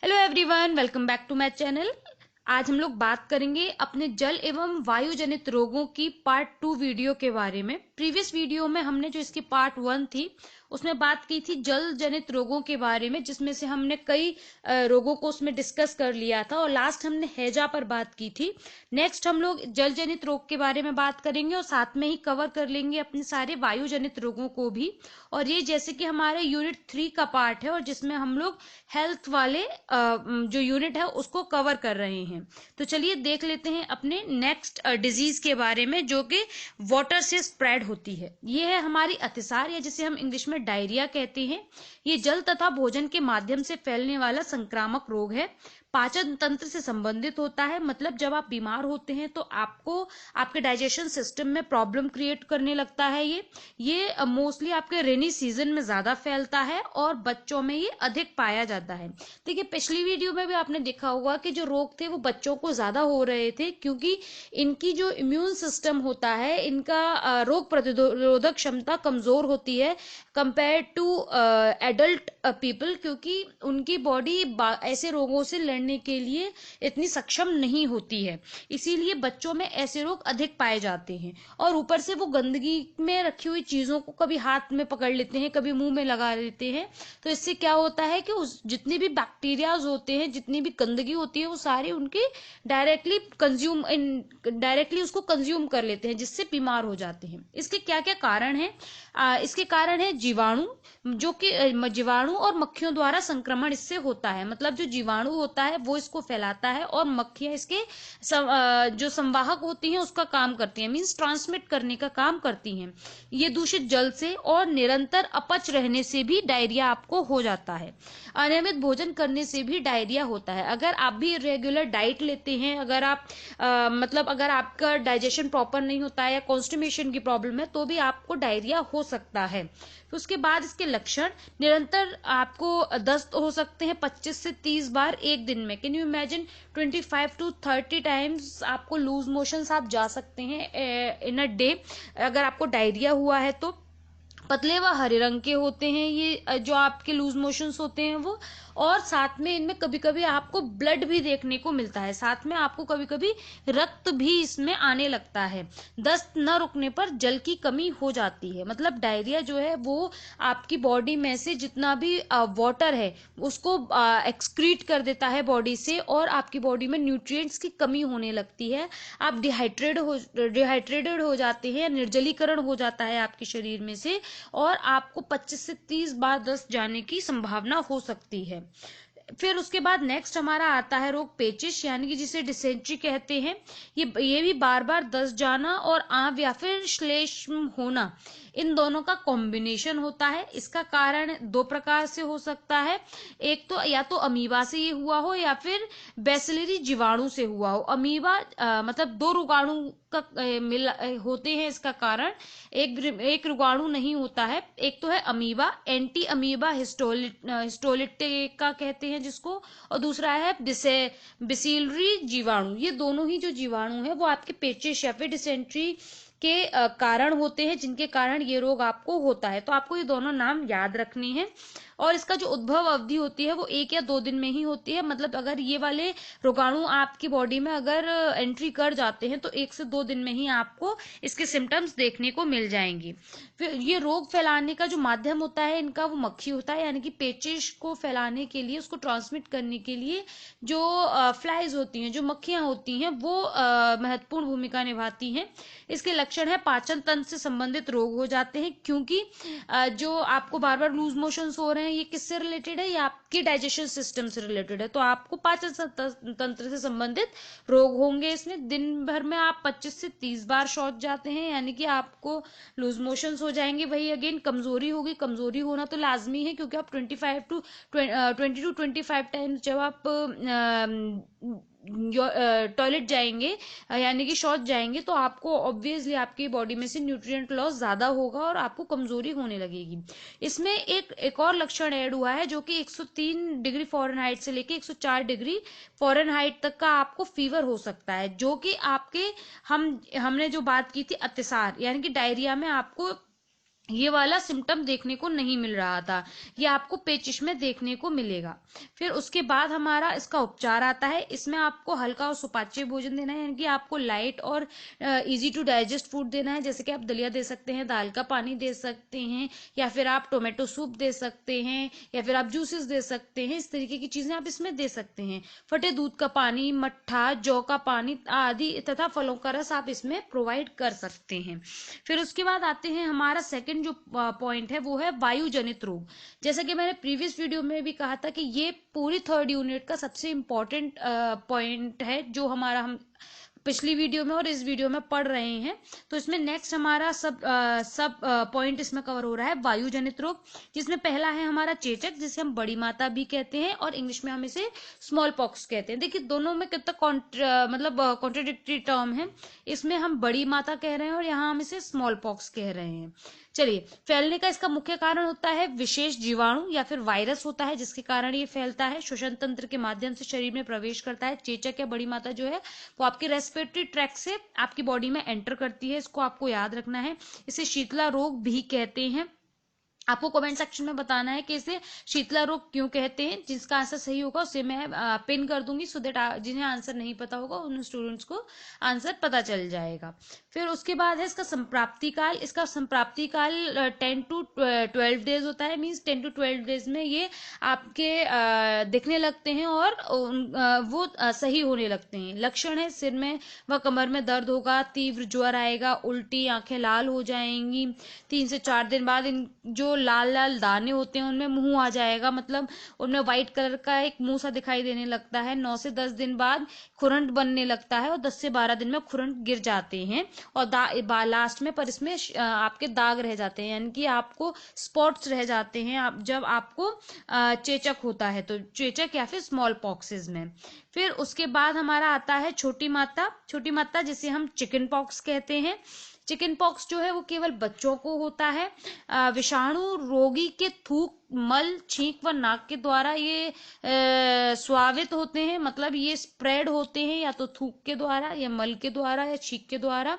Hello everyone, welcome back to my channel. आज हम लोग बात करेंगे अपने जल एवं वायु जनित रोगों की पार्ट 2 वीडियो के बारे में। प्रीवियस वीडियो में हमने जो इसकी पार्ट 1 थी उसमें बात की थी जल जनित रोगों के बारे में, जिसमें से हमने कई रोगों को उसमें डिस्कस कर लिया था और लास्ट हमने हैजा पर बात की थी। नेक्स्ट हम लोग जल जनित रोग के बारे में बात करेंगे और साथ में ही कवर कर लेंगे अपने सारे वायु जनित रोगों को भी। और ये जैसे कि हमारे यूनिट 3 का पार्ट है और जिसमें हम लोग हेल्थ वाले जो यूनिट है उसको कवर कर रहे हैं। तो चलिए देख लेते हैं अपने नेक्स्ट डिजीज के बारे में, जो कि वाटर से स्प्रेड होती है। ये है हमारी अतिसार, या जिसे हम इंग्लिश में डायरिया कहते हैं। ये जल तथा भोजन के माध्यम से फैलने वाला संक्रामक रोग है। पाचन तंत्र से संबंधित होता है, मतलब जब आप बीमार होते हैं तो आपको आपके डाइजेशन सिस्टम में प्रॉब्लम क्रिएट करने लगता है। ये मोस्टली आपके रेनी सीजन में ज्यादा फैलता है और बच्चों में ये अधिक पाया जाता है। देखिए, पिछली वीडियो में भी आपने देखा होगा कि जो रोग थे वो बच्चों को ज्यादा हो रहे थे, क्योंकि इनकी जो इम्यून सिस्टम होता है, इनका रोग प्रतिरोधक क्षमता कमजोर होती है कंपेयर टू एडल्ट पीपल, क्योंकि उनकी बॉडी ऐसे रोगों से लड़ने के लिए इतनी सक्षम नहीं होती है। इसीलिए बच्चों में ऐसे रोग अधिक पाए जाते हैं। और ऊपर से वो गंदगी में रखी हुई चीजों को कभी हाथ में पकड़ लेते हैं, कभी मुंह में लगा लेते हैं। तो इससे क्या होता है कि उस जितने भी बैक्टीरियाज होते हैं, जितनी भी गंदगी होती है, वो सारी उनकी डायरेक्टली उसको कंज्यूम कर लेते हैं, जिससे बीमार हो जाते हैं। इसके क्या क्या कारण हैं? इसके कारण है जीवाणु, जो कि जीवाणु और मक्खियों द्वारा संक्रमण इससे होता है। मतलब जो जीवाणु होता है वो इसको फैलाता है और मक्खियां इसके जो संवाहक होती हैं उसका काम करती हैं, मींस ट्रांसमिट करने का काम करती हैं। ये दूषित जल से और निरंतर अपच रहने से भी डायरिया आपको हो जाता है। अनियमित भोजन करने से भी डायरिया होता है। अगर आप भी रेगुलर डाइट लेते हैं, अगर आप मतलब अगर आपका डाइजेशन प्रॉपर नहीं होता है या कॉन्स्टिपेशन की प्रॉब्लम है, तो भी आपको डायरिया हो सकता है। फिर उसके बाद इसके लक्षण, निरंतर आपको दस्त हो सकते हैं 25 से 30 बार एक दिन में। Can you imagine 25 to 30 times आपको लूज मोशंस आप जा सकते हैं इन अ डे, अगर आपको डायरिया हुआ है तो। पतले व हरे रंग के होते हैं ये जो आपके लूज मोशंस होते हैं वो। और साथ में इनमें कभी कभी आपको ब्लड भी देखने को मिलता है, साथ में आपको कभी कभी रक्त भी इसमें आने लगता है। दस्त न रुकने पर जल की कमी हो जाती है। मतलब डायरिया जो है वो आपकी बॉडी में से जितना भी वाटर है उसको एक्सक्रीट कर देता है बॉडी से, और आपकी बॉडी में न्यूट्रिएंट्स की कमी होने लगती है। आप डिहाइड्रेटेड हो जाते हैं, निर्जलीकरण हो जाता है आपके शरीर में से, और आपको 25 से 30 बार दस्त जाने की संभावना हो सकती है। फिर उसके बाद नेक्स्ट हमारा आता है रोग पेचिश, यानी कि जिसे डिसेंट्री कहते हैं। ये भी बार बार दस्त जाना और आंव या फिर श्लेष्म होना, इन दोनों का कॉम्बिनेशन होता है। इसका कारण दो प्रकार से हो सकता है। एक तो या तो अमीबा से ये हुआ हो या फिर बेसिलरी जीवाणु से हुआ हो। अमीबा मतलब दो रोगाणु का होते हैं इसका कारण, एक रोगाणु नहीं होता है। एक तो है अमीबा, एंटी अमीबा हिस्टोलिटिका कहते हैं जिसको, और दूसरा है बिसिलरी जीवाणु। ये दोनों ही जो जीवाणु है वो आपके पेचिश या फिर डिसेंट्री के कारण होते हैं, जिनके कारण ये रोग आपको होता है। तो आपको ये दोनों नाम याद रखने हैं। और इसका जो उद्भव अवधि होती है वो 1 या 2 दिन में ही होती है। मतलब अगर ये वाले रोगाणु आपकी बॉडी में अगर एंट्री कर जाते हैं तो 1 से 2 दिन में ही आपको इसके सिम्टम्स देखने को मिल जाएंगे। फिर ये रोग फैलाने का जो माध्यम होता है इनका, वो मक्खी होता है। यानी कि पेचिश को फैलाने के लिए, उसको ट्रांसमिट करने के लिए जो फ्लाइज होती हैं, जो मक्खियां होती हैं, वो महत्वपूर्ण भूमिका निभाती हैं। इसके लक्षण है पाचन तंत्र से संबंधित रोग हो जाते हैं, क्योंकि जो आपको बार बार लूज मोशंस हो रहे हैं, ये किससे रिलेटेड है? ये आपके डाइजेशन सिस्टम से रिलेटेड है। तो आपको पाचन तंत्र से संबंधित रोग होंगे। इसमें दिन भर में आप 25 से 30 बार शौच जाते हैं, यानी कि आपको लूज मोशंस हो जाएंगे। वही अगेन कमजोरी होगी, कमजोरी होना तो लाजमी है, क्योंकि आप 20 टू 25 टाइम्स जब आप टॉयलेट जाएंगे यानी कि शौच जाएंगे, तो आपको ऑब्वियसली आपकी बॉडी में से न्यूट्रिएंट लॉस ज्यादा होगा और आपको कमजोरी होने लगेगी। इसमें एक और लक्षण ऐड हुआ है, जो कि 103 डिग्री फ़ारेनहाइट से लेके 104 डिग्री फ़ारेनहाइट तक का आपको फीवर हो सकता है, जो कि आपके हमने जो बात की थी अतिसार यानी कि डायरिया में आपको ये वाला सिम्टम देखने को नहीं मिल रहा था, ये आपको पेचिश में देखने को मिलेगा। फिर उसके बाद हमारा इसका उपचार आता है। इसमें आपको हल्का और सुपाच्य भोजन देना है, यानी कि आपको लाइट और इजी टू डाइजेस्ट फूड देना है। जैसे कि आप दलिया दे सकते हैं, दाल का पानी दे सकते हैं, या फिर आप टोमेटो सूप दे सकते हैं, या फिर आप जूसेस दे सकते हैं। इस तरीके की चीजें आप इसमें दे सकते हैं। फटे दूध का पानी, मट्ठा, जौ का पानी आदि तथा फलों का रस आप इसमें प्रोवाइड कर सकते हैं। फिर उसके बाद आते हैं हमारा सेकंड जो पॉइंट है, वो है वायु जनित रोग। जैसा कि मैंने प्रीवियस वीडियो में भी कहा था कि ये पूरी थर्ड यूनिट का सबसे इम्पोर्टेंट पॉइंट है, जो हमारा हम पिछली वीडियो में और इस वीडियो में पढ़ रहे हैं। तो इसमें नेक्स्ट हमारा सब पॉइंट इसमें कवर हो रहा है वायु जनित रोग, जिसमें पहला है हमारा चेचक, जिसे हम बड़ी माता भी कहते हैं और इंग्लिश में हम इसे स्मॉल पॉक्स कहते हैं। देखिए दोनों में कितना मतलब कॉन्ट्राडिक्टरी टर्म है। इसमें हम बड़ी माता कह रहे हैं और यहाँ हम इसे स्मॉल पॉक्स कह रहे हैं। चलिए, फैलने का इसका मुख्य कारण होता है विशेष जीवाणु या फिर वायरस होता है, जिसके कारण ये फैलता है। श्वसन तंत्र के माध्यम से शरीर में प्रवेश करता है। चेचक या बड़ी माता जो है वो आपके रेस्पिरेटरी ट्रैक से आपकी बॉडी में एंटर करती है, इसको आपको याद रखना है। इसे शीतला रोग भी कहते हैं। आपको कमेंट सेक्शन में बताना है कि इसे शीतला रोग क्यों कहते हैं। जिसका आंसर सही होगा उसे मैं पिन कर दूंगी, सो दैट जिन्हें आंसर नहीं पता होगा उन स्टूडेंट्स को आंसर पता चल जाएगा। फिर उसके बाद है इसका संप्राप्ति काल। इसका संप्राप्ति काल 10 to 12 डेज होता है। मीन्स 10 to 12 डेज में ये आपके दिखने लगते हैं और वो सही होने लगते हैं। लक्षण है सिर में व कमर में दर्द होगा, तीव्र ज्वर आएगा, उल्टी, आंखें लाल हो जाएंगी। 3 से 4 दिन बाद इन जो लाल लाल दाने होते हैं उनमें मुंह आ जाएगा, मतलब उनमें व्हाइट कलर का एक मुंह सा दिखाई देने लगता है। 9 से 10 दिन बाद खुरंट बनने लगता है और 10 से 12 दिन में खुरंट गिर जाते हैं और लास्ट में पर इसमें आपके दाग रह जाते हैं, यानी कि आपको स्पॉट्स रह जाते हैं आप जब आपको चेचक होता है, तो चेचक या फिर स्मॉल पॉक्सेस में। फिर उसके बाद हमारा आता है छोटी माता। छोटी माता जिसे हम चिकन पॉक्स कहते हैं। चिकन पॉक्स जो है वो केवल बच्चों को होता है। विषाणु रोगी के थूक, मल, छींक व नाक के द्वारा ये स्वावित होते हैं, मतलब ये स्प्रेड होते हैं या तो थूक के द्वारा या मल के द्वारा या छींक के द्वारा।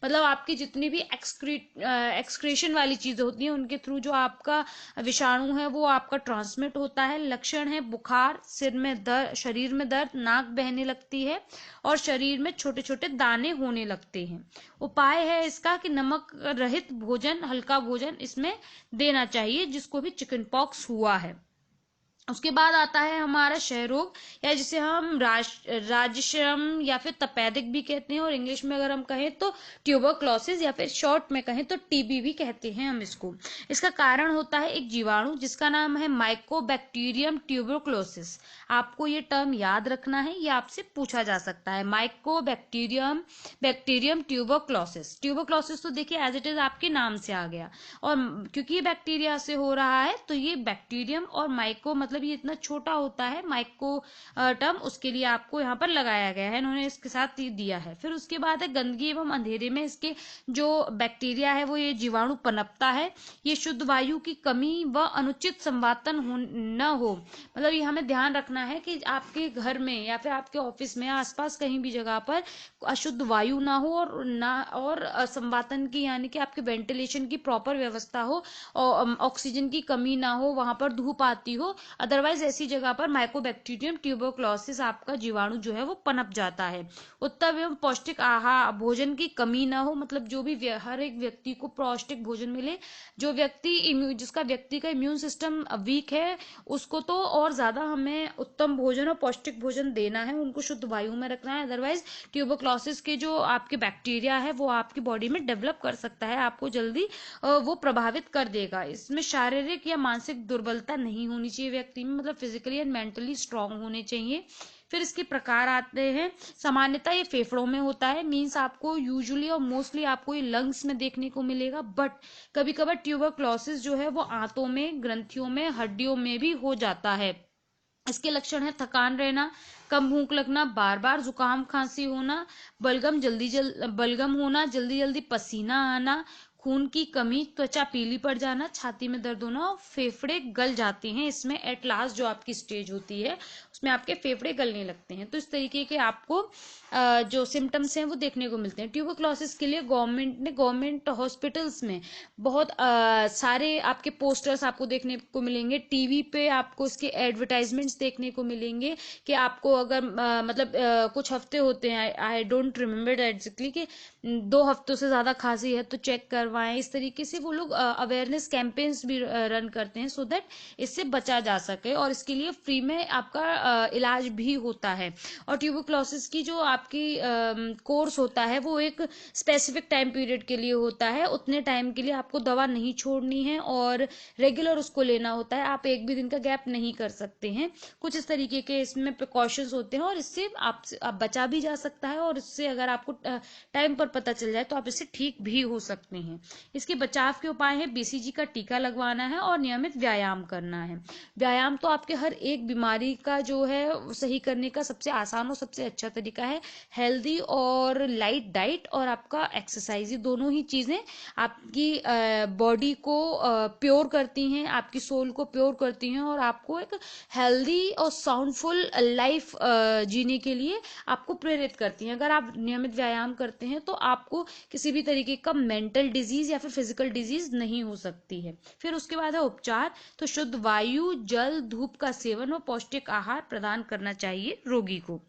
मतलब आपकी जितनी भी एक्सक्रीशन वाली चीजें होती हैं उनके थ्रू जो आपका विषाणु है वो आपका ट्रांसमिट होता है। लक्षण है बुखार, सिर में दर्द, शरीर में दर्द, नाक बहने लगती है और शरीर में छोटे छोटे दाने होने लगते हैं। उपाय है इसका कि नमक रहित भोजन, हल्का भोजन इसमें देना चाहिए जिसको भी चिकन पॉक्स हुआ है। उसके बाद आता है हमारा क्षय रोग, या जिसे हम राजश्रम या फिर तपेदिक भी कहते हैं, और इंग्लिश में अगर हम कहें तो ट्यूबरक्लोसिस, या फिर शॉर्ट में कहें तो टीबी भी कहते हैं हम इसको। इसका कारण होता है एक जीवाणु जिसका नाम है माइकोबैक्टीरियम ट्यूबरक्लोसिस। आपको ये टर्म याद रखना है, ये आपसे पूछा जा सकता है। Bacterium tuberculosis. ट्यूबरक्लोसिस तो देखिए एज इट इज आपके नाम से आ गया, और क्योंकि ये बैक्टीरिया से हो रहा है तो ये बैक्टीरियम और माइको मतलब ये इतना छोटा होता है, माइको टर्म उसके लिए आपको यहाँ पर लगाया गया है, इन्होंने इसके साथ दिया है। फिर उसके बाद है गंदगी एवं अंधेरे में इसके जो बैक्टीरिया है वो ये जीवाणु पनपता है। ये शुद्ध वायु की कमी व अनुचित संवातन न हो, मतलब ये हमें ध्यान रखना है कि आपके घर में या फिर आपके ऑफिस में आसपास कहीं भी जगह पर अशुद्ध वायु ना हो और संवातन की यानी कि आपके वेंटिलेशन की प्रॉपर व्यवस्था हो और ऑक्सीजन की कमी ना हो, वहां पर धूप आती हो। अदरवाइज ऐसी जगह पर माइकोबैक्टीरियम ट्यूबरक्लोसिस आपका जीवाणु जो है वो पनप जाता है। उत्तम एवं पौष्टिक आहार, भोजन की कमी ना हो, मतलब जो भी हर एक व्यक्ति को पौष्टिक भोजन मिले। जो व्यक्ति जिसका व्यक्ति का इम्यून सिस्टम वीक है उसको तो और ज्यादा हमें उत्तम भोजन और पौष्टिक भोजन देना है, उनको शुद्ध वायु में रखना है। अदरवाइज ट्यूबरक्लोसिस के जो आपके बैक्टीरिया है वो आपकी बॉडी में डेवलप कर सकता है, आपको जल्दी वो प्रभावित कर देगा। इसमें शारीरिक या मानसिक दुर्बलता नहीं होनी चाहिए व्यक्ति में, मतलब फिजिकली एंड मेंटली स्ट्रांग होने चाहिए। फिर इसके प्रकार आते हैं। सामान्यतः ये फेफड़ों में होता है, मीन्स आपको यूजुअली और मोस्टली आपको ये लंग्स में देखने को मिलेगा, बट कभी कभार ट्यूबरक्लोसिस जो है वो आंतों में, ग्रंथियों में, हड्डियों में भी हो जाता है। इसके लक्षण है थकान रहना, कम भूख लगना, बार बार जुकाम खांसी होना, बलगम होना, जल्दी जल्दी पसीना आना, खून की कमी, त्वचा पीली पड़ जाना, छाती में दर्द होना और फेफड़े गल जाते हैं। इसमें एट लास्ट जो आपकी स्टेज होती है उसमें आपके फेफड़े गलने लगते हैं। तो इस तरीके के आपको जो सिम्टम्स हैं वो देखने को मिलते हैं। ट्यूबरक्लोसिस के लिए गवर्नमेंट हॉस्पिटल्स में बहुत सारे आपके पोस्टर्स आपको देखने को मिलेंगे, टीवी पे आपको इसके एडवर्टाइजमेंट्स देखने को मिलेंगे कि आपको अगर कुछ हफ्ते होते हैं, आई डोंट रिमेम्बर एग्जैक्टली, कि 2 हफ्तों से ज़्यादा खांसी है तो चेक करवाएं। इस तरीके से वो लोग अवेयरनेस कैंपेन्स भी रन करते हैं सो दैट इससे बचा जा सके, और इसके लिए फ्री में आपका इलाज भी होता है। और ट्यूबरक्लोसिस की जो आपकी कोर्स होता है वो एक स्पेसिफिक टाइम पीरियड के लिए होता है। उतने टाइम के लिए आपको दवा नहीं छोड़नी है और रेगुलर उसको लेना होता है। आप एक भी दिन का गैप नहीं कर सकते हैं। कुछ इस तरीके के इसमें प्रिकॉशंस होते हैं और इससे आप बचा भी जा सकता है, और इससे अगर आपको टाइम पर पता चल जाए तो आप इससे ठीक भी हो सकते हैं। इसके बचाव के उपाय है बीसीजी का टीका लगवाना है और नियमित व्यायाम करना है। व्यायाम तो आपके हर एक बीमारी का जो है सही करने का सबसे आसान और सबसे अच्छा तरीका है। हेल्दी और लाइट डाइट और आपका एक्सरसाइज, ये दोनों ही चीजें आपकी बॉडी को प्योर करती हैं, आपकी सोल को प्योर करती हैं और आपको एक हेल्दी और साउंडफुल लाइफ जीने के लिए आपको प्रेरित करती हैं। अगर आप नियमित व्यायाम करते हैं तो आपको किसी भी तरीके का मेंटल डिजीज या फिर फिजिकल डिजीज नहीं हो सकती है। फिर उसके बाद है उपचार। तो शुद्ध वायु, जल, धूप का सेवन और पौष्टिक आहार प्रदान करना चाहिए रोगी को।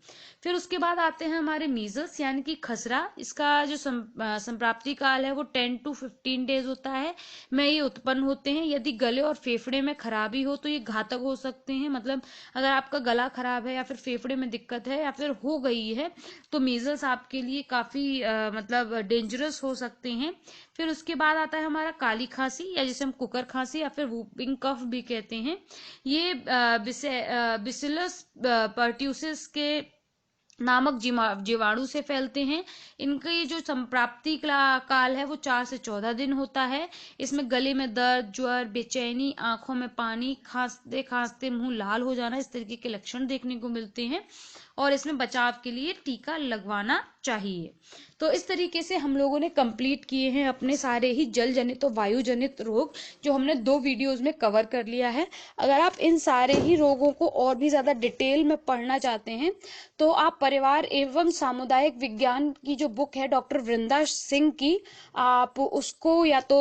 फिर उसके बाद आते हैं हमारे मीजल्स यानी कि खसरा। इसका जो संप्राप्ति काल है वो 10 to 15 डेज होता है में ये उत्पन्न होते हैं। यदि गले और फेफड़े में खराबी हो तो ये घातक हो सकते हैं। मतलब अगर आपका गला खराब है या फिर फेफड़े में दिक्कत है या फिर हो गई है तो मीजल्स आपके लिए काफी डेंजरस हो सकते हैं। फिर उसके बाद आता है हमारा काली खांसी, या जिसे हम कुकर खांसी या फिर वूपिंग कफ भी कहते हैं। ये बिसिलस पर्ट्यूसिस के नामक जीवाणु से फैलते हैं। इनका ये जो संप्राप्ति काल है वो 4 से 14 दिन होता है। इसमें गले में दर्द, ज्वर, बेचैनी, आंखों में पानी, खांसते खांसते मुंह लाल हो जाना, इस तरीके के लक्षण देखने को मिलते हैं और इसमें बचाव के लिए टीका लगवाना चाहिए। तो इस तरीके से हम लोगों ने कंप्लीट किए हैं अपने सारे ही जल जनित और वायु जनित रोग, जो हमने 2 वीडियोस में कवर कर लिया है। अगर आप इन सारे ही रोगों को और भी ज्यादा डिटेल में पढ़ना चाहते हैं तो आप परिवार एवं सामुदायिक विज्ञान की जो बुक है डॉक्टर वृंदा सिंह की, आप उसको या तो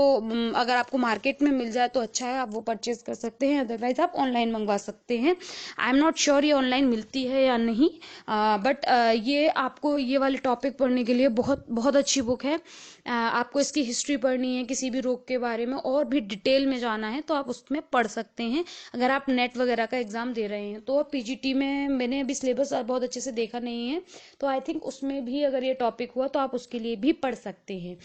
अगर आपको मार्केट में मिल जाए तो अच्छा है, आप वो परचेज कर सकते हैं, अदरवाइज आप ऑनलाइन मंगवा सकते हैं। आई एम नॉट श्योर ये ऑनलाइन मिलती है या नहीं, बट ये आपको ये वाले टॉपिक पढ़ने के लिए बहुत बहुत अच्छी बुक है। आपको इसकी हिस्ट्री पढ़नी है, किसी भी रोग के बारे में और भी डिटेल में जाना है तो आप उसमें पढ़ सकते हैं। अगर आप नेट वगैरह का एग्जाम दे रहे हैं तो पीजीटी में मैंने अभी सिलेबस बहुत अच्छे से देखा नहीं है, तो आई थिंक उसमें भी अगर ये टॉपिक हुआ तो आप उसके लिए भी पढ़ सकते हैं।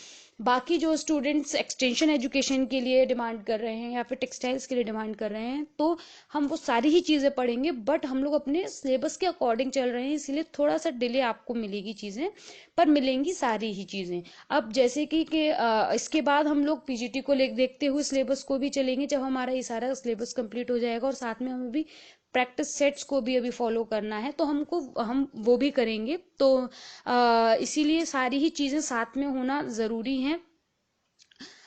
बाकी जो स्टूडेंट्स एक्सटेंशन एजुकेशन के लिए डिमांड कर रहे हैं या फिर टेक्सटाइल्स के लिए डिमांड कर रहे हैं तो हम वो सारी ही चीज़ें पढ़ेंगे, बट हम लोग अपने सिलेबस के अकॉर्डिंग चल रहे हैं, इसीलिए थोड़ा सा डिले आपको मिलेगी चीज़ें, पर मिलेंगी सारी ही चीज़ें। अब जैसे कि इसके बाद हम लोग पीजीटी को देखते हुए सिलेबस को भी चलेंगे, जब हमारा ये सारा सिलेबस कंप्लीट हो जाएगा और साथ में हमें भी प्रैक्टिस सेट्स को भी अभी फॉलो करना है तो हम वो भी करेंगे। तो इसीलिए सारी ही चीज़ें साथ में होना ज़रूरी है।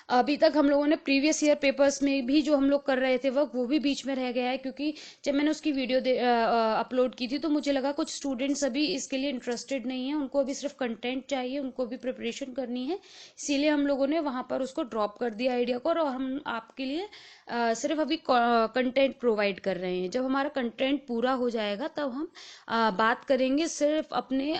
अभी तक हम लोगों ने प्रीवियस ईयर पेपर्स में भी जो हम लोग कर रहे थे वर्क वो भी बीच में रह गया है, क्योंकि जब मैंने उसकी वीडियो अपलोड की थी तो मुझे लगा कुछ स्टूडेंट्स अभी इसके लिए इंटरेस्टेड नहीं है, उनको अभी सिर्फ कंटेंट चाहिए, उनको भी प्रिपरेशन करनी है, इसीलिए हम लोगों ने वहाँ पर उसको ड्रॉप कर दिया आइडिया को, और हम आपके लिए सिर्फ अभी कंटेंट प्रोवाइड कर रहे हैं। जब हमारा कंटेंट पूरा हो जाएगा तब हम बात करेंगे सिर्फ अपने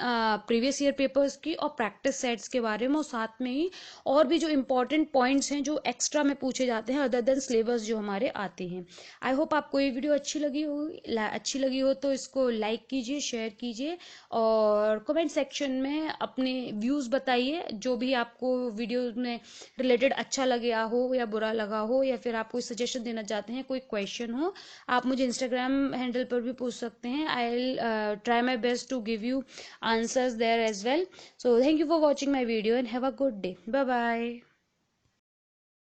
प्रीवियस ईयर पेपर्स की और प्रैक्टिस सेट्स के बारे में, और साथ में ही और भी जो इम्पोर्टेंट पॉइंट्स हैं जो एक्स्ट्रा में पूछे जाते हैं अदर देन सिलेबस जो हमारे आते हैं। आई होप आपको ये वीडियो अच्छी लगी हो तो इसको लाइक कीजिए, शेयर कीजिए और कमेंट सेक्शन में अपने व्यूज़ बताइए, जो भी आपको वीडियो में रिलेटेड अच्छा लगा हो या बुरा लगा हो, या फिर आप कोई सजेशन देना चाहते हैं, कोई क्वेश्चन हो, आप मुझे इंस्टाग्राम हैंडल पर भी पूछ सकते हैं। I will try my best to give you answers there as well. So thank you for watching my video and have a good day. Bye bye.